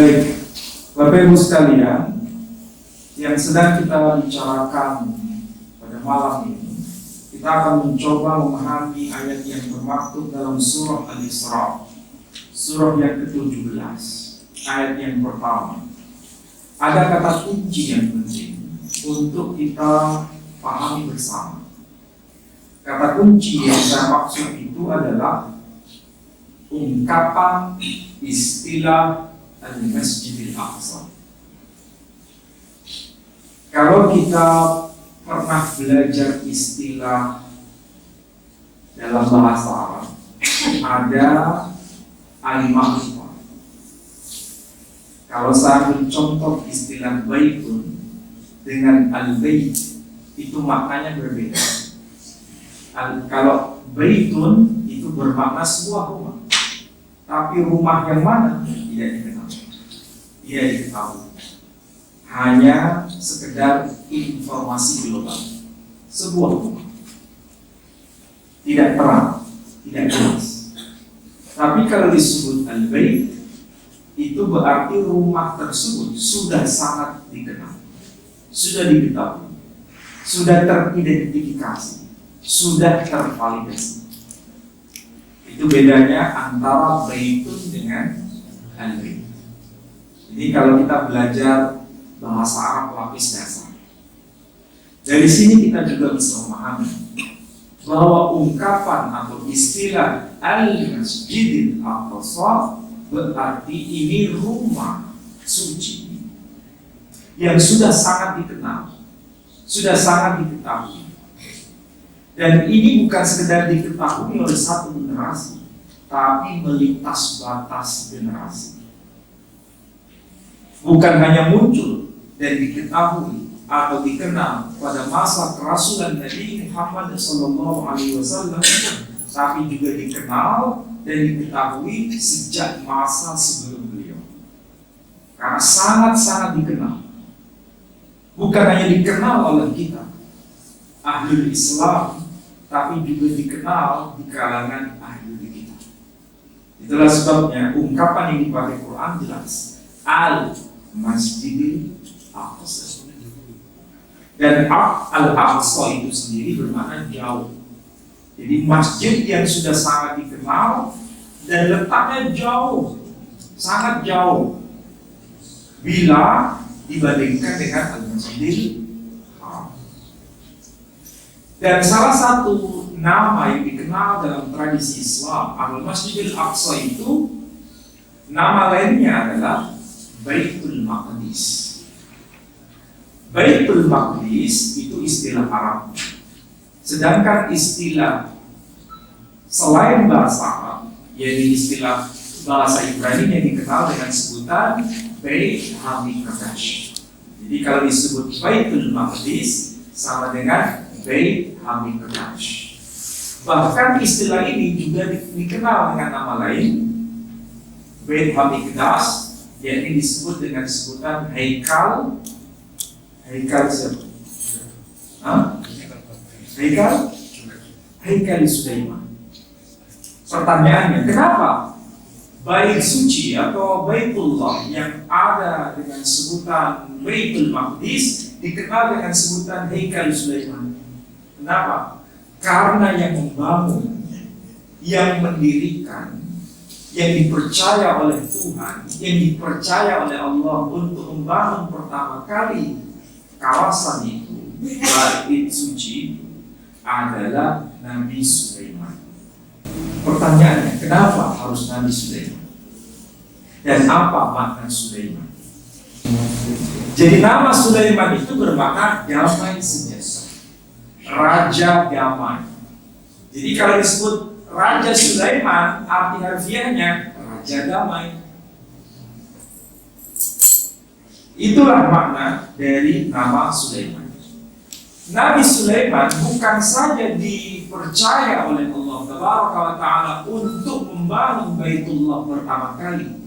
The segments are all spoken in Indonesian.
Baik, Bapak Ibu sekalian, yang sedang kita bicarakan pada malam ini, kita akan mencoba memahami ayat yang bermaksud dalam surah Al-Isra, surah yang ke-17, ayat yang pertama. Ada kata kunci yang penting untuk kita pahami bersama. Kata kunci yang saya maksud itu adalah ungkapan istilah Al-Masjidil Aqsa. Kalau kita pernah belajar istilah dalam bahasa Arab, ada al-ma'rifah. Kalau saya mencontoh istilah baitun dengan al-bait, itu maknanya berbeda. Kalau baitun itu bermakna sebuah rumah, tapi rumah yang mana tidak dikenal, tidak diketahui. Hanya sekedar informasi global, sebuah rumah, tidak terang, tidak jelas. Tapi kalau disebut al-bait, itu berarti rumah tersebut sudah sangat dikenal, sudah diketahui, sudah teridentifikasi, sudah tervalidasi. Itu bedanya antara baitun dengan al-bait. Jadi kalau kita belajar bahasa Arab lapis dasar, dari sini kita juga bisa memahami bahwa ungkapan atau istilah Al-Masjidil Aqsa berarti ini rumah suci yang sudah sangat dikenal, sudah sangat diketahui. Dan ini bukan sekedar diketahui oleh satu generasi, tapi melintas batas generasi. Bukan hanya muncul dan diketahui atau dikenal pada masa kerasulan Nabi Muhammad SAW, tapi juga dikenal dan diketahui sejak masa sebelum beliau. Karena sangat-sangat dikenal. Bukan hanya dikenal oleh kita, ahlul Islam, tapi juga dikenal di kalangan ahlul kita. Itulah sebabnya ungkapan yang dipakai Quran jelas, Al-Masjidil Aqsa. Dan Al-Aqsa itu sendiri bermakna jauh. Jadi masjid yang sudah sangat dikenal dan letaknya jauh, sangat jauh bila dibandingkan dengan Al-Masjidil Haram. Dan salah satu nama yang dikenal dalam tradisi Islam, Al-Masjidil Aqsa itu nama lainnya adalah Baitul Maqdis. Baitul Maqdis itu istilah Arab. Sedangkan istilah selain bahasa Arab, yaitu istilah bahasa Ibrani yang dikenal dengan sebutan Bait Hamikdash. Jadi kalau disebut Baitul Maqdis sama dengan Bait Hamikdash. Bahkan istilah ini juga dikenal dengan nama lain, Bait Hamikdash, yaitu disebut dengan sebutan Haikal siapa? Haikal Sulaiman. Pertanyaannya, kenapa Bait suci atau Baitullah yang ada dengan sebutan Baitul Maqdis dikenal dengan sebutan Haikal Sulaiman? Kenapa? Karena yang membangun, yang mendirikan, yang dipercaya oleh Tuhan, yang dipercaya oleh Allah untuk membangun pertama kali kawasan itu, Bait suci, adalah Nabi Sulaiman. Pertanyaannya, kenapa harus Nabi Sulaiman? Dan apa makna Sulaiman? Jadi nama Sulaiman itu bermakna damai sejahtera, Raja damai. Jadi kalau disebut Raja Sulaiman, arti harfiahnya Raja damai. Itulah makna dari nama Sulaiman. Nabi Sulaiman bukan saja dipercaya oleh Allah Taala untuk membangun Baitullah pertama kali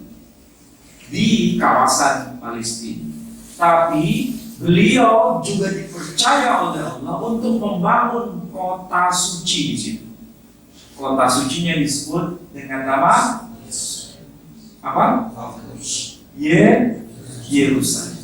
di kawasan Palestina, tapi beliau juga dipercaya oleh Allah untuk membangun kota suci di situ. Kota sucinya disebut dengan nama apa? Yerusalem.